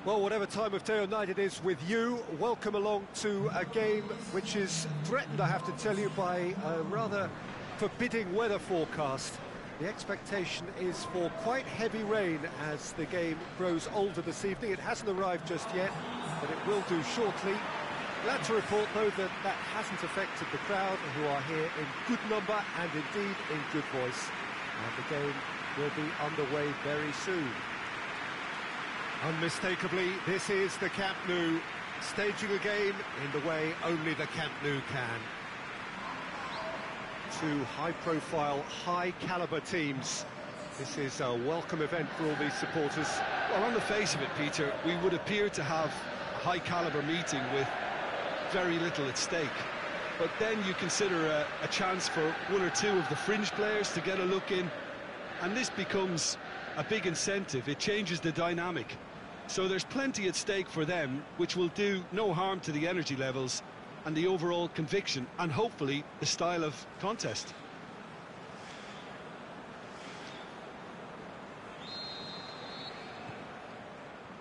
Well, whatever time of day or night it is with you, welcome along to a game which is threatened, I have to tell you, by a rather forbidding weather forecast. The expectation is for quite heavy rain as the game grows older this evening. It hasn't arrived just yet, but it will do shortly. Glad to report, though, that that hasn't affected the crowd, who are here in good number and indeed in good voice. And the game will be underway very soon. Unmistakably, this is the Camp Nou, staging a game in the way only the Camp Nou can. Two high-profile, high-caliber teams. This is a welcome event for all these supporters. Well, on the face of it, Peter, we would appear to have a high-caliber meeting with very little at stake. But then you consider a chance for one or two of the fringe players to get a look in, and this becomes a big incentive. It changes the dynamic. So there's plenty at stake for them, which will do no harm to the energy levels and the overall conviction, and hopefully the style of contest.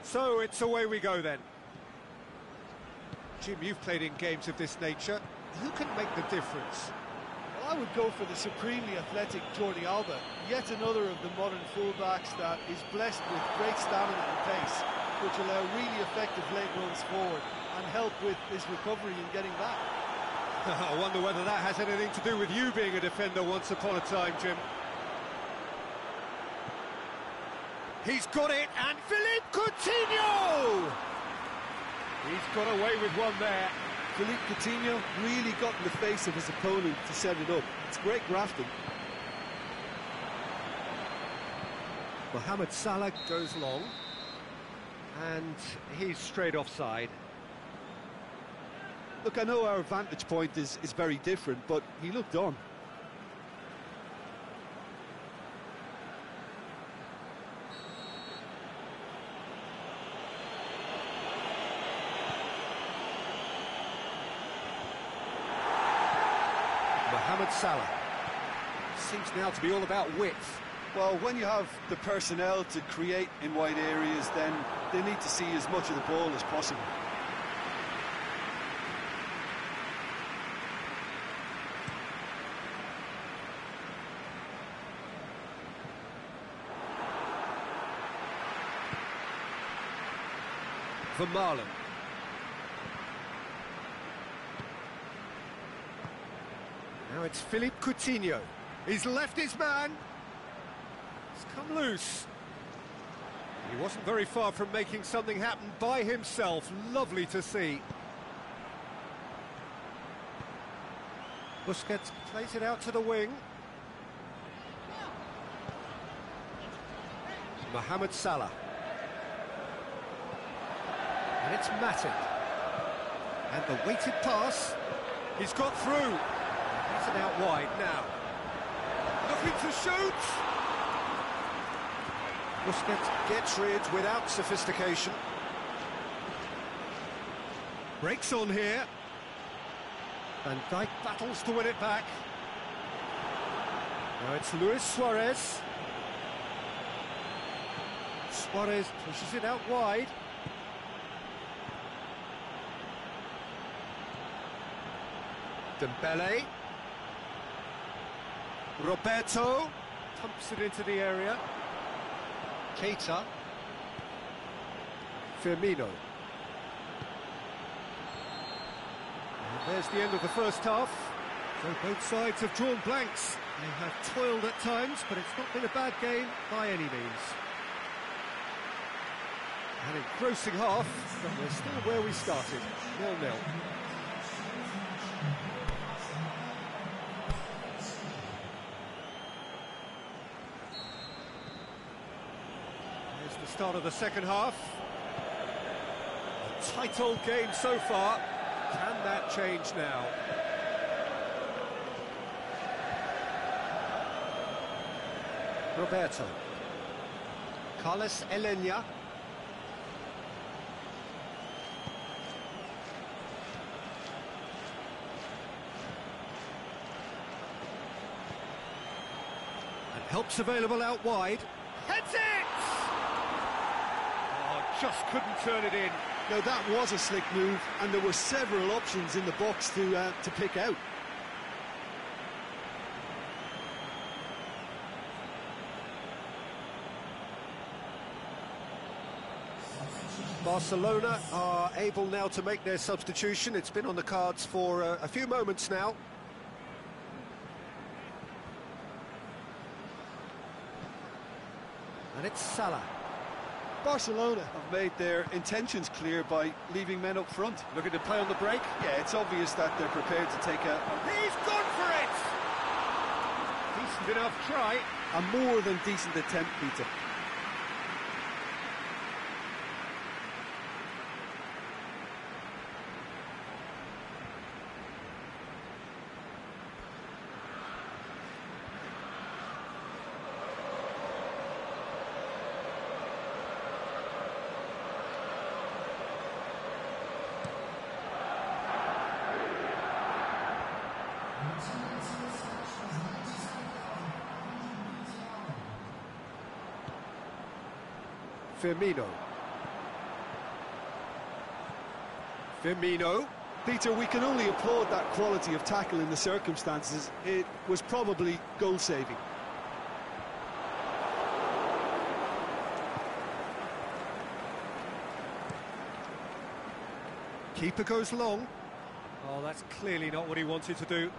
So it's away we go then. Jim, you've played in games of this nature. Who can make the difference? Well, I would go for the supremely athletic Jordi Alba, yet another of the modern fullbacks that is blessed with great stamina and pace, which allow really effective late runs forward and help with his recovery and getting back. I wonder whether that has anything to do with you being a defender once upon a time, Jim. He's got it, and Philippe Coutinho! He's got away with one there. Philippe Coutinho really got in the face of his opponent to set it up. It's great grafting. Mohamed Salah goes long, and he's straight offside. Look, I know our vantage point is very different, but he looked on. Mohamed Salah seems now to be all about width. Well, when you have the personnel to create in wide areas, then they need to see as much of the ball as possible. Vermaelen. Now it's Philippe Coutinho. He's left his man. He's come loose. He wasn't very far from making something happen by himself. Lovely to see. Busquets plays it out to the wing. Mohamed Salah. And it's Matip. And the weighted pass. He's got through. He's it out wide now. Looking to shoot. Busquets gets rid without sophistication. Breaks on here. Van Dijk battles to win it back. Now it's Luis Suarez. Suarez pushes it out wide. Dembele. Roberto pumps it into the area. Keita. Firmino. And there's the end of the first half. So both sides have drawn blanks. They have toiled at times, but it's not been a bad game by any means. An engrossing half, but we're still where we started, 0-0. Here's the start of the second half. A tight old game so far. Can that change now? Roberto. Carlos Elenia. And help's available out wide. Heads it! Oh, just couldn't turn it in. Now that was a slick move, and there were several options in the box to pick out. Barcelona are able now to make their substitution. It's been on the cards for a few moments now. And it's Salah. Barcelona have made their intentions clear by leaving men up front. Looking to play on the break. Yeah, it's obvious that they're prepared to take He's gone for it! Decent enough try. a more than decent attempt, Peter. Firmino. Peter, we can only applaud that quality of tackle in the circumstances. It was probably goal-saving. Keeper goes long. Oh, that's clearly not what he wanted to do.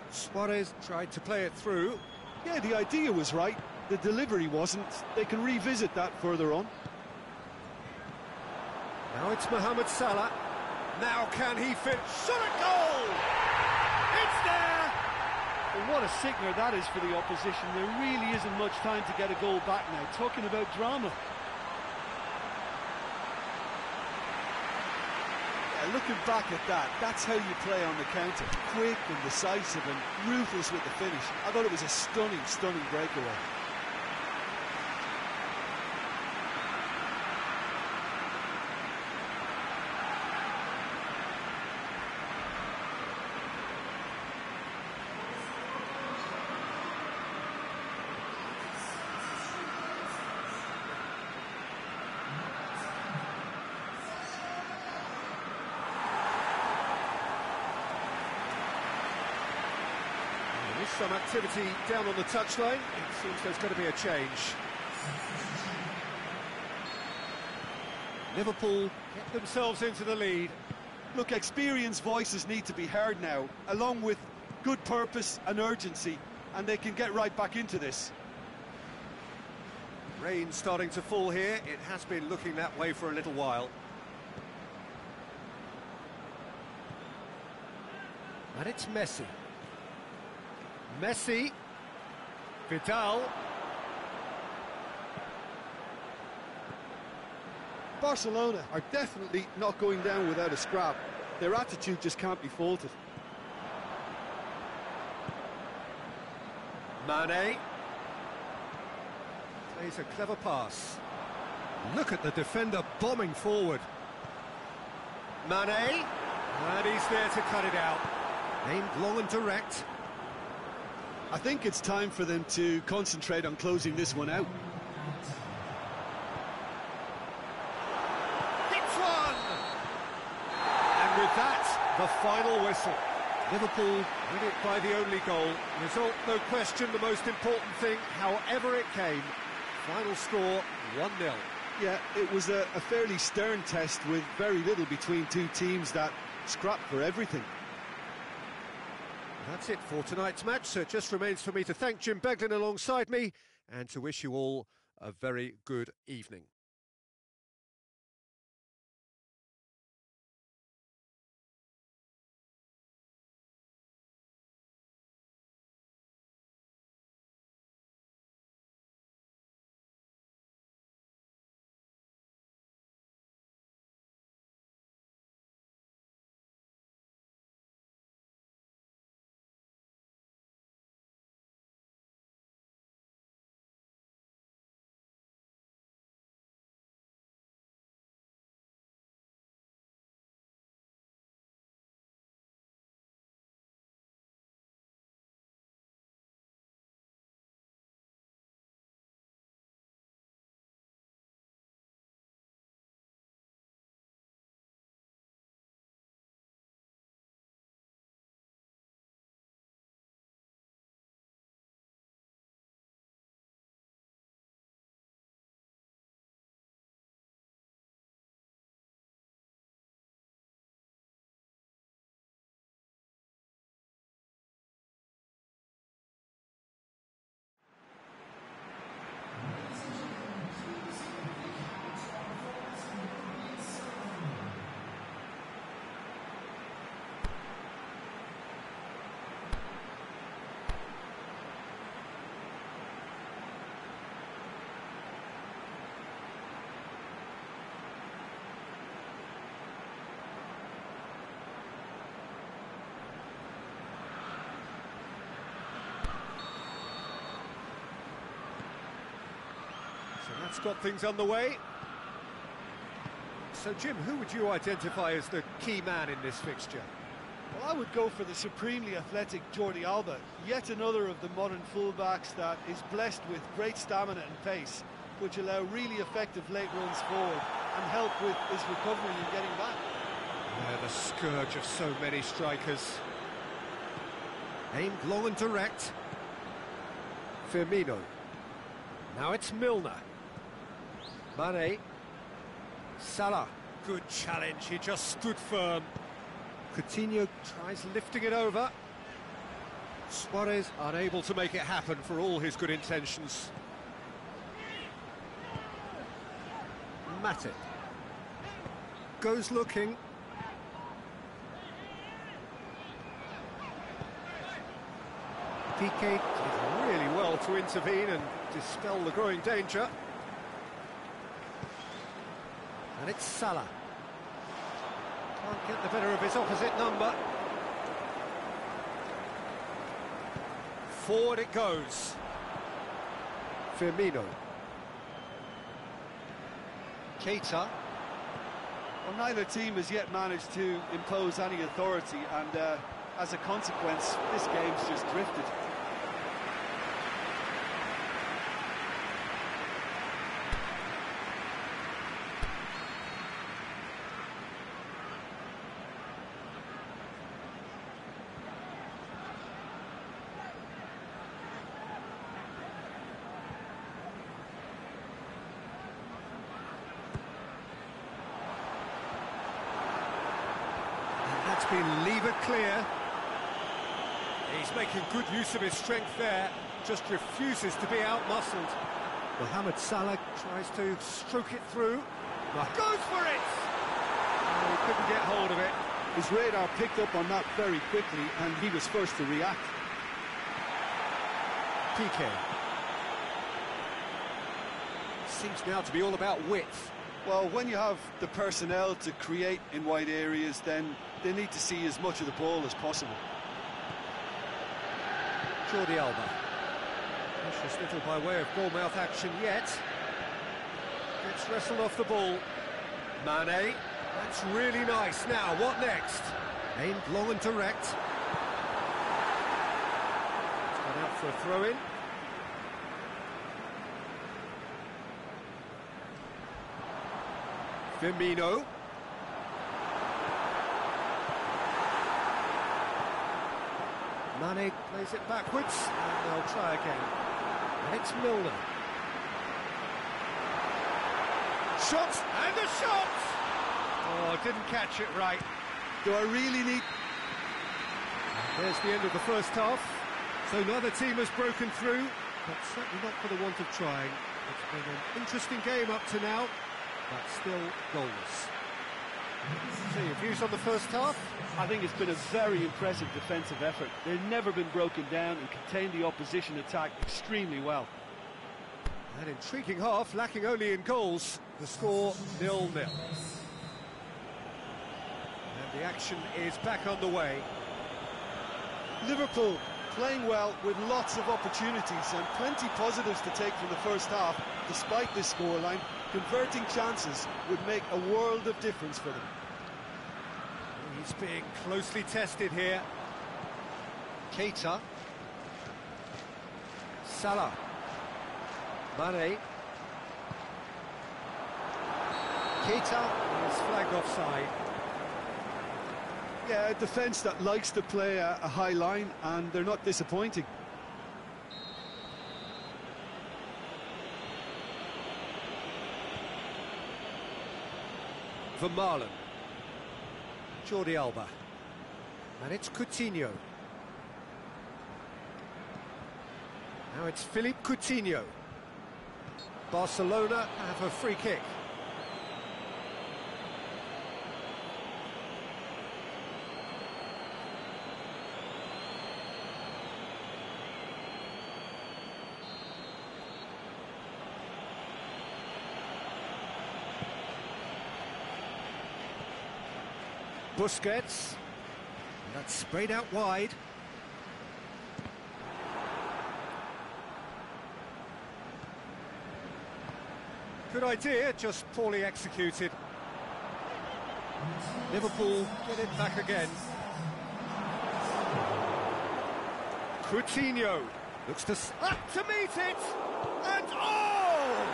Suarez tried to play it through. Yeah, the idea was right. The delivery wasn't. They can revisit that further on. Now it's Mohamed Salah. Now can he fit? Shot a goal! It's there! Well, what a sickener that is for the opposition. There really isn't much time to get a goal back now. Talking about drama. Yeah, looking back at that, that's how you play on the counter. Quick and decisive and ruthless with the finish. I thought it was a stunning, stunning breakaway. Some activity down on the touchline. It seems there's going to be a change. Liverpool get themselves into the lead. Look, experienced voices need to be heard now, along with good purpose and urgency, and they can get right back into this. Rain starting to fall here. It has been looking that way for a little while. And it's Messi. Messi, Vidal. Barcelona are definitely not going down without a scrap. Their attitude just can't be faulted. Mane. Plays a clever pass. Look at the defender bombing forward. Mane. And he's there to cut it out. Aimed long and direct. I think it's time for them to concentrate on closing this one out. Hits one! And with that, the final whistle. Liverpool win it by the only goal. Result, no question, the most important thing, however it came. Final score, 1-0. Yeah, it was a fairly stern test with very little between two teams that scrapped for everything. That's it for tonight's match, so it just remains for me to thank Jim Beglin alongside me and to wish you all a very good evening. That's got things underway. So, Jim, who would you identify as the key man in this fixture? Well, I would go for the supremely athletic Jordi Alba, yet another of the modern fullbacks that is blessed with great stamina and pace, which allow really effective late runs forward and help with his recovery and getting back. Yeah, the scourge of so many strikers. Aimed long and direct. Firmino. Now it's Milner. Mane. Salah. Good challenge, he just stood firm. Coutinho tries lifting it over. Suarez unable to make it happen for all his good intentions. Matip. Goes looking. Piqué did really well to intervene and dispel the growing danger. And it's Salah. Can't get the better of his opposite number. Forward it goes. Firmino. Keita. Well, neither team has yet managed to impose any authority, and as a consequence, this game's just drifted. That's been levered clear. He's making good use of his strength there, just refuses to be out-muscled. Mohamed Salah tries to stroke it through. Goes for it! Oh, he couldn't get hold of it. His radar picked up on that very quickly, and he was first to react. Piqué. Seems now to be all about width. Well, when you have the personnel to create in wide areas, then they need to see as much of the ball as possible. Jordi Alba. Precious little by way of ball-mouth action yet. Gets wrestled off the ball. Mane. That's really nice. Now, what next? Aimed long and direct. It's gone out for a throw-in. Firmino. Mane plays it backwards, and they'll try again. And it's Milner. Shot, and a shot! Oh, didn't catch it right. Do I really need... There's the end of the first half. So neither team has broken through, but certainly not for the want of trying. It's been an interesting game up to now, but still goalless. So your views on the first half? I think it's been a very impressive defensive effort. They've never been broken down and contained the opposition attack extremely well. An intriguing half, lacking only in goals. The score 0-0. And the action is back underway. Liverpool playing well with lots of opportunities and plenty positives to take from the first half. Despite this scoreline, converting chances would make a world of difference for them. He's being closely tested here. Keita. Salah. Mane. Keita is flagged offside. Yeah, a defence that likes to play a high line, and they're not disappointing. Vermaelen. Jordi Alba. And it's Coutinho. Now it's Philippe Coutinho. Barcelona have a free kick. Busquets. That's sprayed out wide. Good idea, just poorly executed. Liverpool get it back again. Coutinho looks to up to meet it, and oh!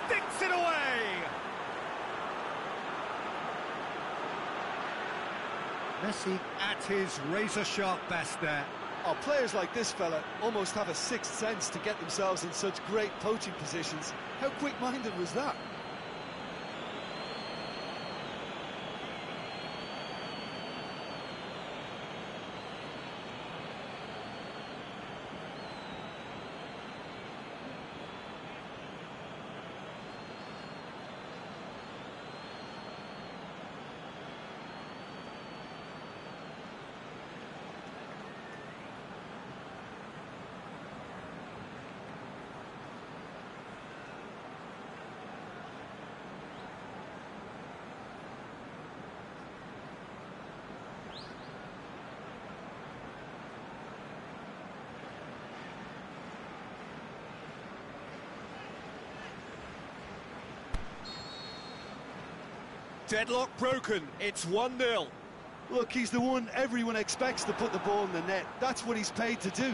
Sticks it away! Messi at his razor-sharp best there. Oh, players like this fella almost have a sixth sense to get themselves in such great poaching positions. How quick-minded was that? Deadlock broken, it's 1-0. Look, he's the one everyone expects to put the ball in the net. That's what he's paid to do.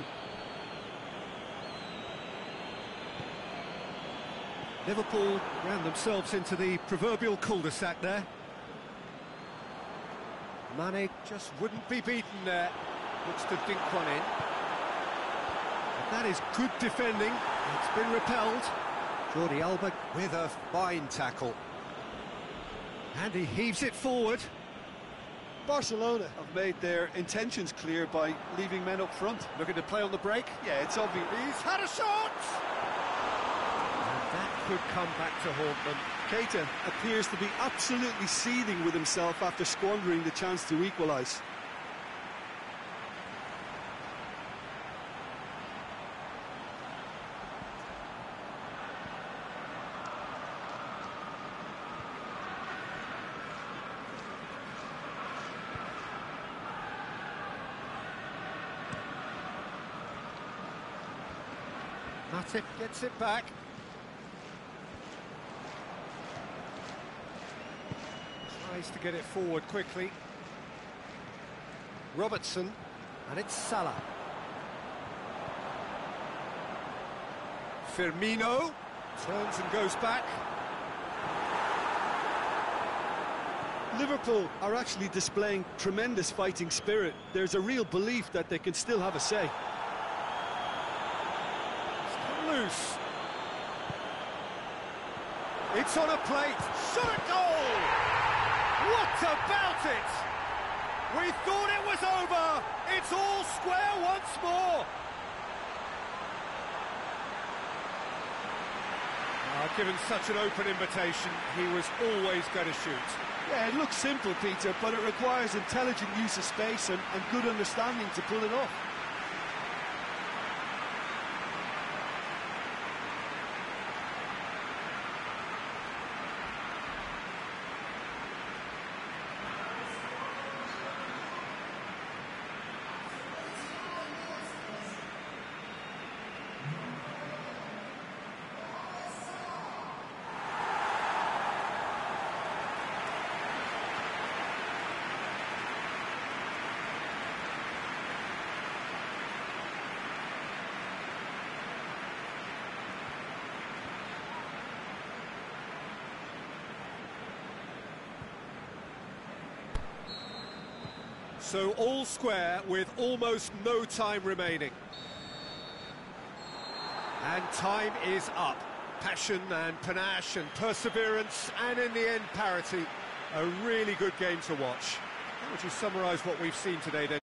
Liverpool ran themselves into the proverbial cul-de-sac there. Mane just wouldn't be beaten there. Looks to dink one in. But that is good defending. It's been repelled. Jordi Alba with a fine tackle. And he heaves it forward. Barcelona have made their intentions clear by leaving men up front. Looking to play on the break. Yeah, it's obvious. He's had a shot! And that could come back to haunt them. Keita appears to be absolutely seething with himself after squandering the chance to equalise. Matip gets it back. Tries to get it forward quickly. Robertson, and it's Salah. Firmino turns and goes back. Liverpool are actually displaying tremendous fighting spirit. There's a real belief that they can still have a say. Loose. It's on a plate. Shot at goal! What about it? We thought it was over. It's all square once more. Given such an open invitation, he was always going to shoot. Yeah, it looks simple, Peter, but it requires intelligent use of space and good understanding to pull it off. So all square with almost no time remaining. And time is up. Passion and panache and perseverance, and in the end parity. A really good game to watch. How would you summarise what we've seen today then?